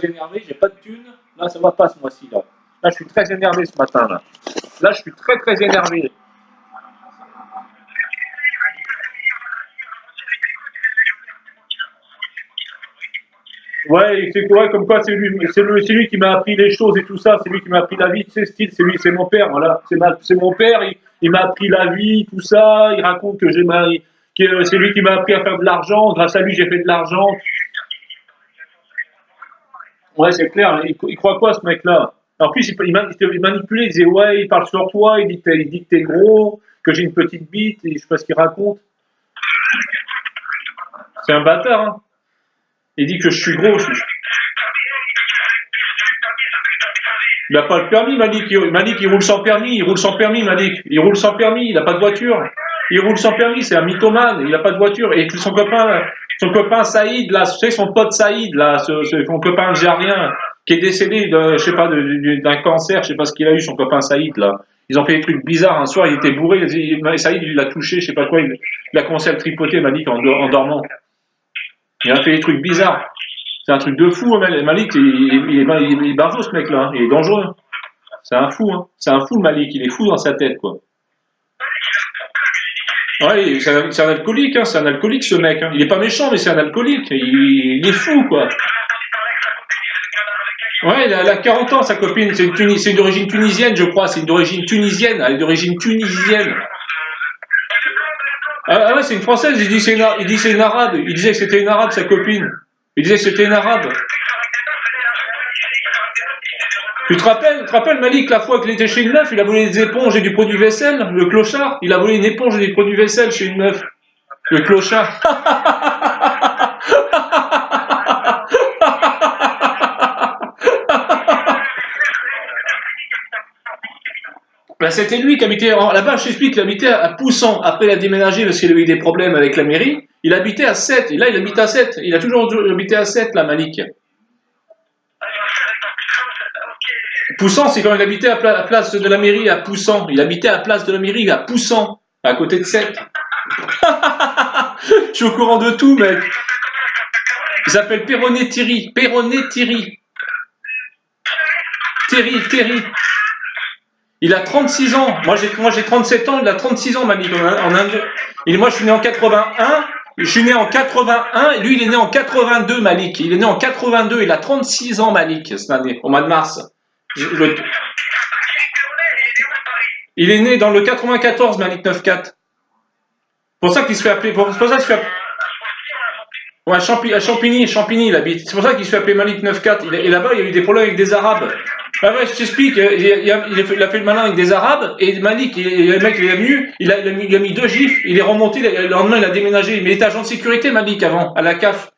énervé, j'ai pas de thunes. Là, ça va pas ce mois-ci, là. Là, je suis très énervé ce matin, là. Là, je suis très, très énervé. Ouais, c'est quoi, comme quoi c'est lui qui m'a appris les choses et tout ça, c'est lui qui m'a appris la vie, tu sais, style, c'est lui, c'est mon père, voilà, c'est mon père, il m'a appris la vie, tout ça, il raconte que c'est lui qui m'a appris à faire de l'argent, grâce à lui j'ai fait de l'argent. Ouais, c'est clair, il croit quoi ce mec-là? En plus, il manipulait, il disait ouais, il parle sur toi, il dit que t'es gros, que j'ai une petite bite, et je sais pas ce qu'il raconte. C'est un bâtard, hein. Il dit que je suis gros. Il n'a pas le permis, Malik. Malik, il roule sans permis. Il roule sans permis, Malik. Il roule sans permis. Il n'a pas de voiture. Il roule sans permis. C'est un mythomane. Il n'a pas de voiture. Et son copain Saïd, là, tu sais, son pote Saïd, là, son copain algérien, qui est décédé je sais pas, d'un cancer, je sais pas ce qu'il a eu, son copain Saïd, là. Ils ont fait des trucs bizarres. Un soir, il était bourré. Saïd, il l'a touché, je sais pas quoi. Il a commencé à le tripoter, Malik, en dormant. Il a fait des trucs bizarres. C'est un truc de fou, hein, Malik. Il est barjot, ce mec-là. Hein. Il est dangereux. C'est un fou, hein. C'est un fou, le Malik. Il est fou dans sa tête, quoi. Ouais, c'est un alcoolique, hein. C'est un alcoolique, ce mec. Hein. Il est pas méchant, mais c'est un alcoolique. Il est fou, quoi. Ouais, il a 40 ans, sa copine. C'est d'origine tunisienne, je crois. C'est d'origine tunisienne. Elle est d'origine tunisienne. Ah ouais, c'est une française. Il dit c'est une arabe. Il disait que c'était une arabe, sa copine. Il disait que c'était une arabe. Tu te rappelles, Malik, la fois qu'il était chez une meuf, il a volé des éponges et du produit vaisselle, le clochard. Il a volé une éponge et du produit vaisselle chez une meuf. Le clochard. Ben, c'était lui qui habitait là-bas, je t'explique, il habitait à Poussan. Après, il a déménagé parce qu'il a eu des problèmes avec la mairie. Il habitait à 7. Et là, il habite à 7. Il a toujours habité à 7, là, Malik. Poussan, c'est quand il habitait à place de la mairie à Poussan. Il habitait à place de la mairie à Poussan, à côté de 7. Je suis au courant de tout, mec. Il s'appelle Perronnet Thierry. Perronnet Thierry. Thierry. Il a 36 ans. Moi, j'ai 37 ans. Il a 36 ans, Malik. Et moi, je suis né en 81. Je suis né en 81. Et lui, il est né en 82, Malik. Il est né en 82. Il a 36 ans, Malik, cette année, au mois de mars. Il est né dans le 94, Malik 94. C'est pour ça qu'il se fait appeler. C'est pour ça qu'il se fait. Ouais, à Champigny, il habite. C'est pour ça qu'il se fait appeler Malik 94. Et là-bas, il y a eu des problèmes avec des Arabes. Ah ouais, je t'explique. Il a fait le malin avec des Arabes. Et Malik, le mec, il est venu. Il a mis 2 gifs. Il est remonté. Le lendemain, il a déménagé. Mais il était agent de sécurité, Malik, avant, à la CAF.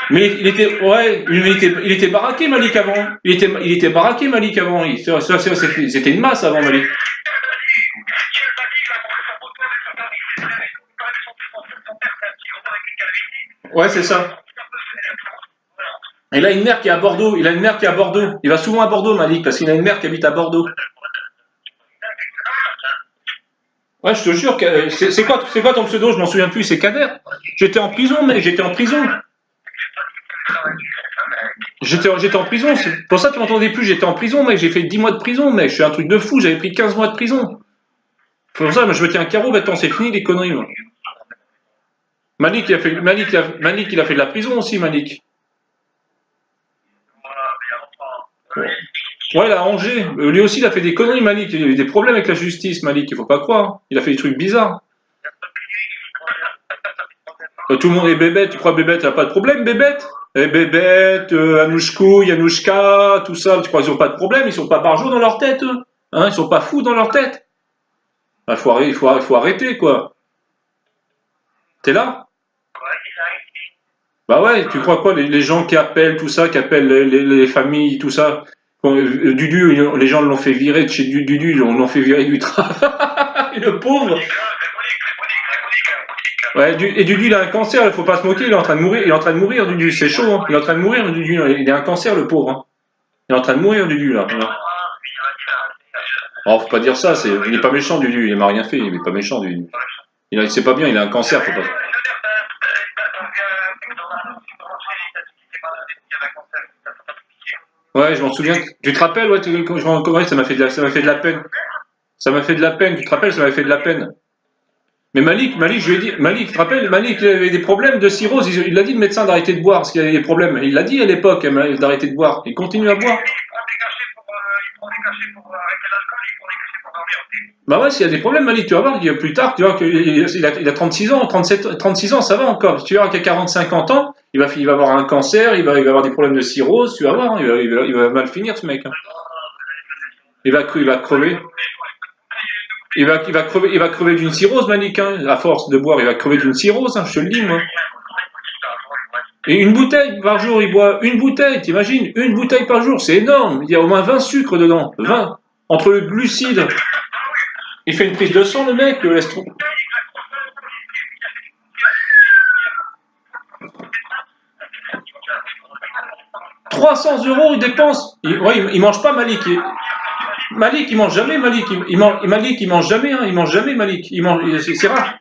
Mais il était baraqué, Malik, avant. Il était baraqué, Malik, avant. C'était une masse avant, Malik. Ouais, c'est ça. Et il a une mère qui est à Bordeaux. Il va souvent à Bordeaux, Malik, parce qu'il a une mère qui habite à Bordeaux. Ouais, je te jure que c'est quoi ton pseudo? Je m'en souviens plus. C'est Kader. J'étais en prison, mec. J'étais en prison. J'étais en prison. C'est pour ça que tu m'entendais plus. J'étais en prison, mec. J'ai fait 10 mois de prison, mec. Je suis un truc de fou. J'avais pris 15 mois de prison. C'est pour ça, moi, je me tiens un carreau. Maintenant, c'est fini les conneries, moi. Malik, il a fait de la prison aussi, Malik. Ouais, il a Angers. Lui aussi, il a fait des conneries, Malik. Il a eu des problèmes avec la justice, Malik. Il faut pas croire. Il a fait des trucs bizarres. Tout le monde est Bébête. Tu crois Bébête, il a pas de problème, Bébête? Bébête, Anouchko, Yanouchka, tout ça. Tu crois qu'ils ont pas de problème? Ils sont pas barjots dans leur tête, eux. Hein, ils sont pas fous dans leur tête. Il faut arrêter, quoi. T'es là? Bah ouais, tu crois quoi, les gens qui appellent tout ça, qui appellent les familles, tout ça. Dudu, les gens l'ont fait virer de chez Dudu, l'ont fait virer du travail. Le pauvre. Ouais, et Dudu, il a un cancer, il faut pas se moquer, il est en train de mourir, Dudu, c'est chaud, hein. Il est en train de mourir, Dudu, il a un cancer, le pauvre, hein. Il est en train de mourir, Dudu, là. Oh, faut pas dire ça, il est pas méchant, Dudu, il m'a rien fait, il est pas méchant, Dudu. C'est pas bien, il a un cancer, faut pas. Ouais, je m'en souviens. Tu te rappelles, ouais, quand je m'en ouais, ça m'a fait ça m'a fait de la peine. Ça m'a fait de la peine. Tu te rappelles, ça m'a fait de la peine. Mais Malik, je lui ai dit, Malik, tu te rappelles, Malik, il avait des problèmes de cirrhose. Il a dit le médecin d'arrêter de boire parce qu'il avait des problèmes. Il l'a dit à l'époque d'arrêter de boire. Il continue à boire. Bah ouais, s'il y a des problèmes, Malik, tu vas voir, plus tard, tu vois qu'il a 36 ans, 36 ans, ça va encore. Tu verras qu'à 40, 50 ans, il va avoir un cancer, il va avoir des problèmes de cirrhose, tu vas voir, hein, il va mal finir ce mec. Hein. Il va crever. Il va crever d'une cirrhose, Malik, hein, à force de boire, il va crever d'une cirrhose, hein, je te le dis, moi. Et une bouteille par jour, il boit une bouteille, t'imagines? Une bouteille par jour, c'est énorme. Il y a au moins 20 sucres dedans. 20. Entre le glucide. Il fait une prise de sang, le mec, laisse trop. 300 € il dépense. Il mange pas Malik. Malik, il mange jamais, Malik. Malik, il mange jamais, hein. Il mange jamais, Malik. C'est rare.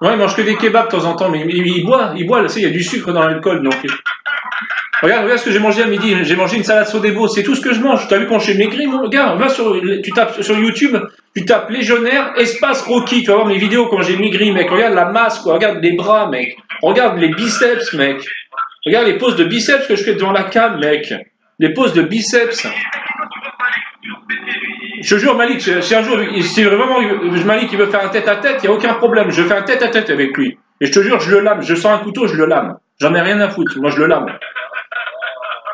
Ouais, il mange que des kebabs de temps en temps, mais il boit, tu sais, il y a du sucre dans l'alcool, donc. Regarde ce que j'ai mangé à midi. J'ai mangé une salade sodebo. C'est tout ce que je mange. T'as vu quand je suis maigri, mon gars? Tu tapes sur YouTube, tu tapes légionnaire, espace Rocky. Tu vas voir mes vidéos quand j'ai maigri, mec. Regarde la masse, quoi. Regarde les bras, mec. Regarde les biceps, mec. Regarde les poses de biceps que je fais devant la cam, mec. Les poses de biceps. Je te jure, Malik, si un jour, si vraiment Malik il veut faire un tête-à-tête, il n'y a aucun problème. Je fais un tête-à-tête avec lui. Et je te jure, je le lame. Je sens un couteau, je le lame. J'en ai rien à foutre. Moi, je le lame.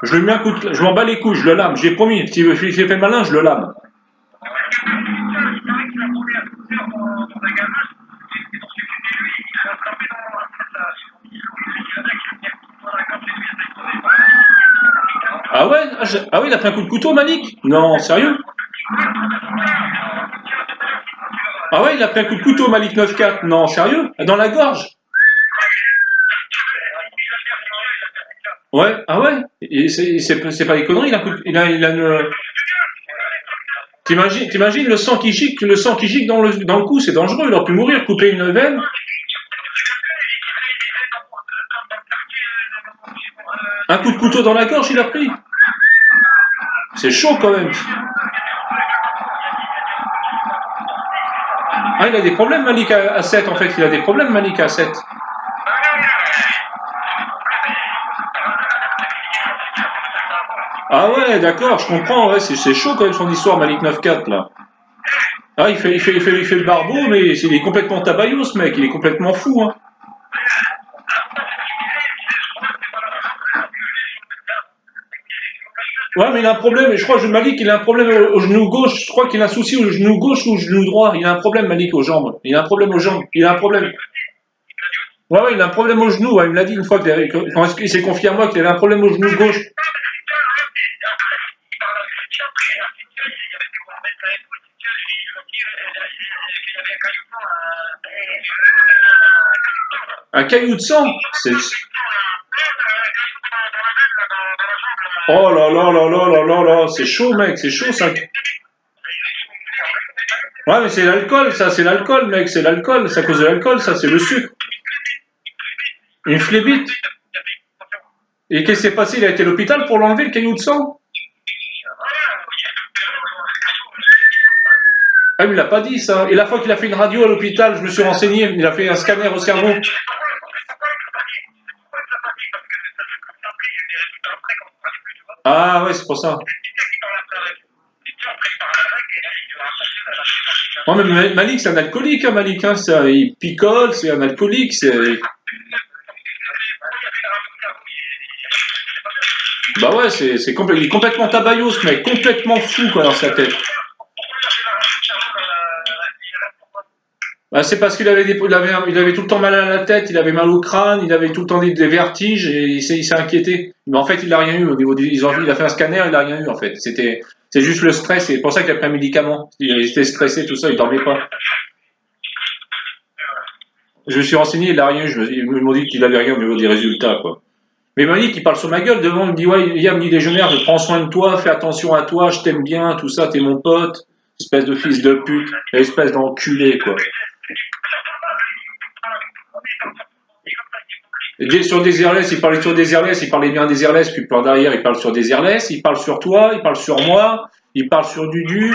Je lui mets un coup de... Je m'en bats les couilles, je le lame. J'ai promis. S'il fait le malin, je le lame. Ah ouais? Ah oui, il a pris un coup de couteau, Malik? Non, sérieux? Ah ouais, il a pris un coup de couteau, Malik 9-4. Non, sérieux? Dans la gorge? Ouais, ah ouais? C'est pas des conneries, il a une... T'imagines le sang qui gicle dans le cou, c'est dangereux, il aurait pu mourir, couper une veine. Un coup de couteau dans la gorge, il a pris. C'est chaud quand même. Ah, il a des problèmes, Malik à 7, en fait. Il a des problèmes, Malik à 7. Ah ouais, d'accord, je comprends. Ouais, c'est chaud quand même son histoire, Malik 9-4, là. Ah, il fait le barbeau, mais il est complètement tabaillot, ce mec. Il est complètement fou, hein. Ouais, mais il a un problème. Je crois que Malik, il a un problème au genou gauche. Je crois qu'il a un souci au genou gauche ou au genou droit. Il a un problème, Malik, aux jambes. Il a un problème aux jambes. Il a un problème. Ouais, il a un problème au genou. Ouais, il me l'a dit une fois quand il s'est confié à moi qu'il avait un problème au genou gauche. Un caillou de sang. Oh là là là là là là là, c'est chaud, mec, c'est chaud ça. Ouais, mais c'est l'alcool, ça, c'est l'alcool, mec, c'est l'alcool, c'est à cause de l'alcool, ça, c'est le sucre. Une phlébite. Et qu'est-ce qui s'est passé? Il a été à l'hôpital pour l'enlever, le caillou de sang? Ah, il me l'a pas dit, ça. Et la fois qu'il a fait une radio à l'hôpital, je me suis renseigné, il a fait un scanner au cerveau. Ah ouais, c'est pour ça. Non, mais Malik, c'est un alcoolique, hein, Malik, hein, il picole, c'est un alcoolique, Bah ouais, il est complètement tabaillot, ce mec, complètement fou, quoi, dans sa tête. Bah, c'est parce il avait tout le temps mal à la tête, il avait mal au crâne, il avait tout le temps des vertiges et il s'est inquiété. Mais en fait, il n'a rien eu au niveau il a fait un scanner, il n'a rien eu en fait. C'est juste le stress, c'est pour ça qu'il a pris un médicament. Il était stressé, tout ça, il dormait pas. Je me suis renseigné, il n'a rien eu. Ils m'ont dit qu'il avait rien au niveau des résultats, quoi. Mais Malik, il parle sur ma gueule devant, il me dit, ouais, il me dit légionnaire, je prends soin de toi, fais attention à toi, je t'aime bien, tout ça, t'es mon pote, espèce de fils de pute, espèce d'enculé, quoi. Sur Désirless, il parlait sur Désirless, il parlait bien Désirless, puis par derrière, il parle sur Désirless, il parle sur toi, il parle sur moi, il parle sur Dudu.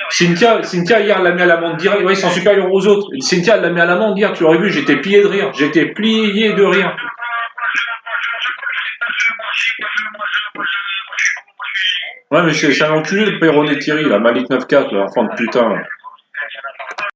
Cynthia, hier, elle l'a mis à l'amende direct. Oui, ils sont supérieurs aux autres. Cynthia, elle l'a mis à l'amende hier, tu l'aurais vu, j'étais plié de rire. J'étais plié de rire. Ouais, mais c'est un enculé, le Perron et Thierry, là, Malik 9-4, là, enfant de putain. Là.